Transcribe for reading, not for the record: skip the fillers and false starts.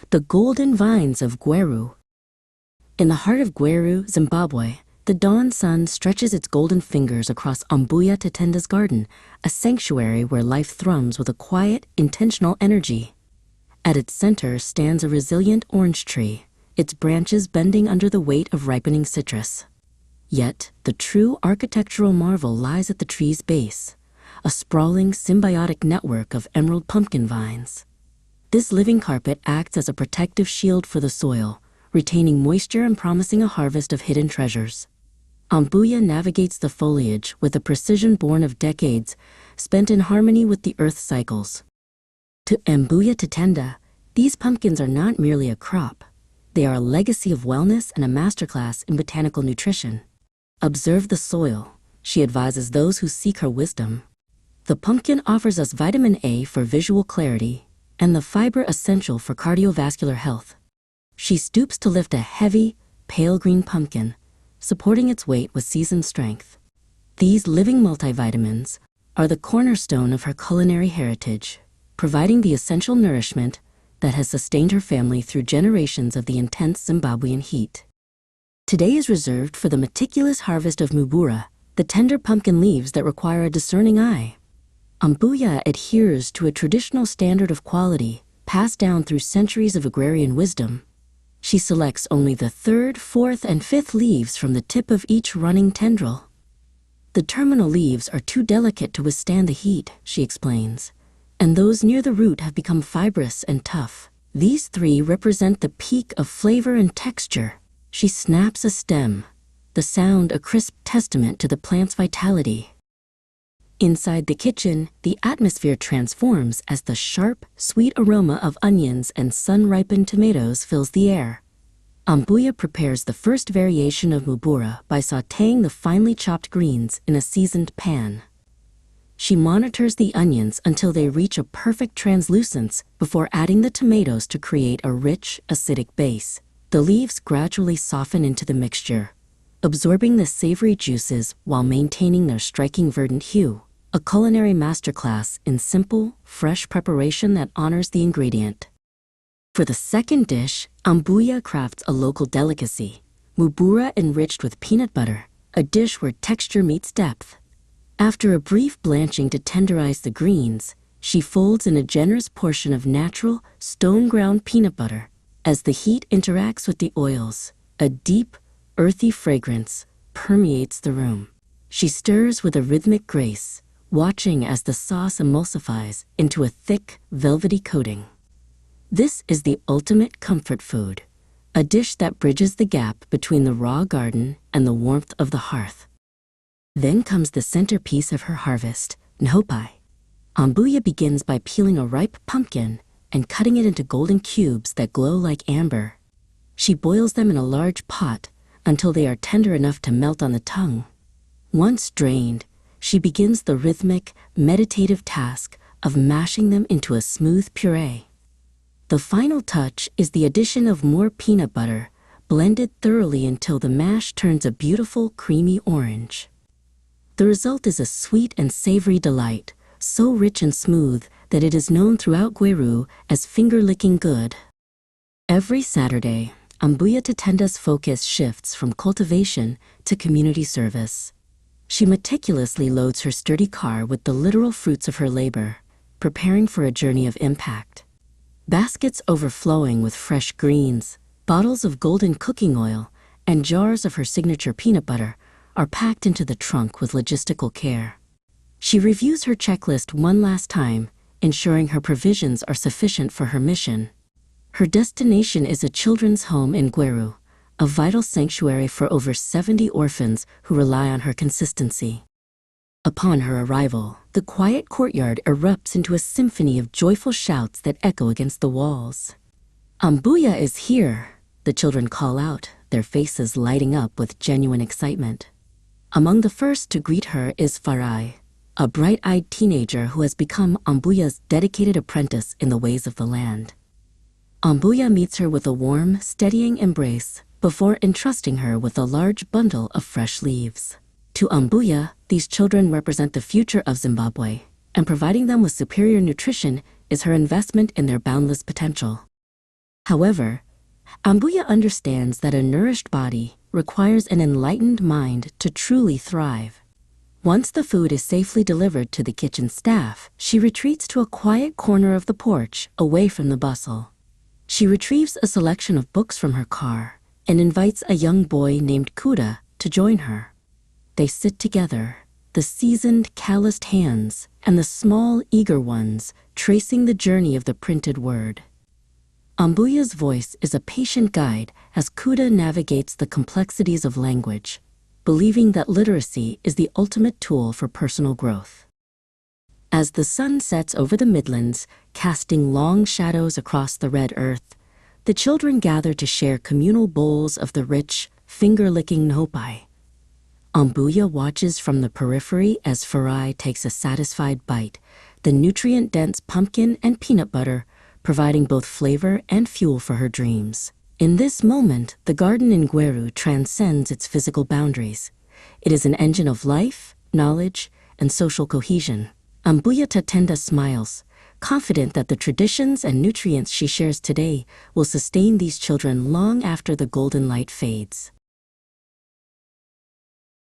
the golden vines of Gweru. In the heart of Gweru, Zimbabwe, the dawn sun stretches its golden fingers across Ambuya Tatenda's garden, a sanctuary where life thrums with a quiet, intentional energy. At its center stands a resilient orange tree, its branches bending under the weight of ripening citrus. Yet, the true architectural marvel lies at the tree's base, a sprawling symbiotic network of emerald pumpkin vines. This living carpet acts as a protective shield for the soil, retaining moisture and promising a harvest of hidden treasures. Ambuya navigates the foliage with a precision born of decades spent in harmony with the earth's cycles. To Mbuya Tatenda, these pumpkins are not merely a crop. They are a legacy of wellness and a masterclass in botanical nutrition. Observe the soil, she advises those who seek her wisdom. The pumpkin offers us vitamin A for visual clarity and the fiber essential for cardiovascular health. She stoops to lift a heavy, pale green pumpkin, supporting its weight with seasoned strength. These living multivitamins are the cornerstone of her culinary heritage, providing the essential nourishment that has sustained her family through generations of the intense Zimbabwean heat. Today is reserved for the meticulous harvest of Mbuya, the tender pumpkin leaves that require a discerning eye. Ambuya adheres to a traditional standard of quality passed down through centuries of agrarian wisdom. She selects only the third, fourth, and fifth leaves from the tip of each running tendril. The terminal leaves are too delicate to withstand the heat, she explains, and those near the root have become fibrous and tough. These three represent the peak of flavor and texture. She snaps a stem, the sound a crisp testament to the plant's vitality. Inside the kitchen, the atmosphere transforms as the sharp, sweet aroma of onions and sun-ripened tomatoes fills the air. Ambuya prepares the first variation of Mbuya by sautéing the finely chopped greens in a seasoned pan. She monitors the onions until they reach a perfect translucence before adding the tomatoes to create a rich, acidic base. The leaves gradually soften into the mixture, absorbing the savory juices while maintaining their striking verdant hue. A culinary masterclass in simple, fresh preparation that honors the ingredient. For the second dish, Ambuya crafts a local delicacy, Mbuya enriched with peanut butter, a dish where texture meets depth. After a brief blanching to tenderize the greens, she folds in a generous portion of natural, stone-ground peanut butter. As the heat interacts with the oils, a deep, earthy fragrance permeates the room. She stirs with a rhythmic grace, watching as the sauce emulsifies into a thick, velvety coating. This is the ultimate comfort food, a dish that bridges the gap between the raw garden and the warmth of the hearth. Then comes the centerpiece of her harvest, Nhopi. Ambuya begins by peeling a ripe pumpkin and cutting it into golden cubes that glow like amber. She boils them in a large pot until they are tender enough to melt on the tongue. Once drained, she begins the rhythmic, meditative task of mashing them into a smooth puree. The final touch is the addition of more peanut butter, blended thoroughly until the mash turns a beautiful, creamy orange. The result is a sweet and savory delight, so rich and smooth that it is known throughout Gweru as finger-licking good. Every Saturday, Ambuya Tatenda's focus shifts from cultivation to community service. She meticulously loads her sturdy car with the literal fruits of her labor, preparing for a journey of impact. Baskets overflowing with fresh greens, bottles of golden cooking oil, and jars of her signature peanut butter are packed into the trunk with logistical care. She reviews her checklist one last time, ensuring her provisions are sufficient for her mission. Her destination is a children's home in Gweru, a vital sanctuary for over 70 orphans who rely on her consistency. Upon her arrival, the quiet courtyard erupts into a symphony of joyful shouts that echo against the walls. "Ambuya is here," the children call out, their faces lighting up with genuine excitement. Among the first to greet her is Farai, a bright-eyed teenager who has become Ambuya's dedicated apprentice in the ways of the land. Ambuya meets her with a warm, steadying embrace before entrusting her with a large bundle of fresh leaves. To Ambuya, these children represent the future of Zimbabwe, and providing them with superior nutrition is her investment in their boundless potential. However, Ambuya understands that a nourished body requires an enlightened mind to truly thrive. Once the food is safely delivered to the kitchen staff, she retreats to a quiet corner of the porch, away from the bustle. She retrieves a selection of books from her car and invites a young boy named Kuda to join her. They sit together, the seasoned, calloused hands and the small, eager ones tracing the journey of the printed word. Ambuya's voice is a patient guide as Kuda navigates the complexities of language, believing that literacy is the ultimate tool for personal growth. As the sun sets over the Midlands, casting long shadows across the red earth, the children gather to share communal bowls of the rich, finger-licking Nhopi. Ambuya watches from the periphery as Farai takes a satisfied bite, the nutrient-dense pumpkin and peanut butter providing both flavor and fuel for her dreams. In this moment, the garden in Gweru transcends its physical boundaries. It is an engine of life, knowledge, and social cohesion. Ambuya Tatenda smiles, confident that the traditions and nutrients she shares today will sustain these children long after the golden light fades.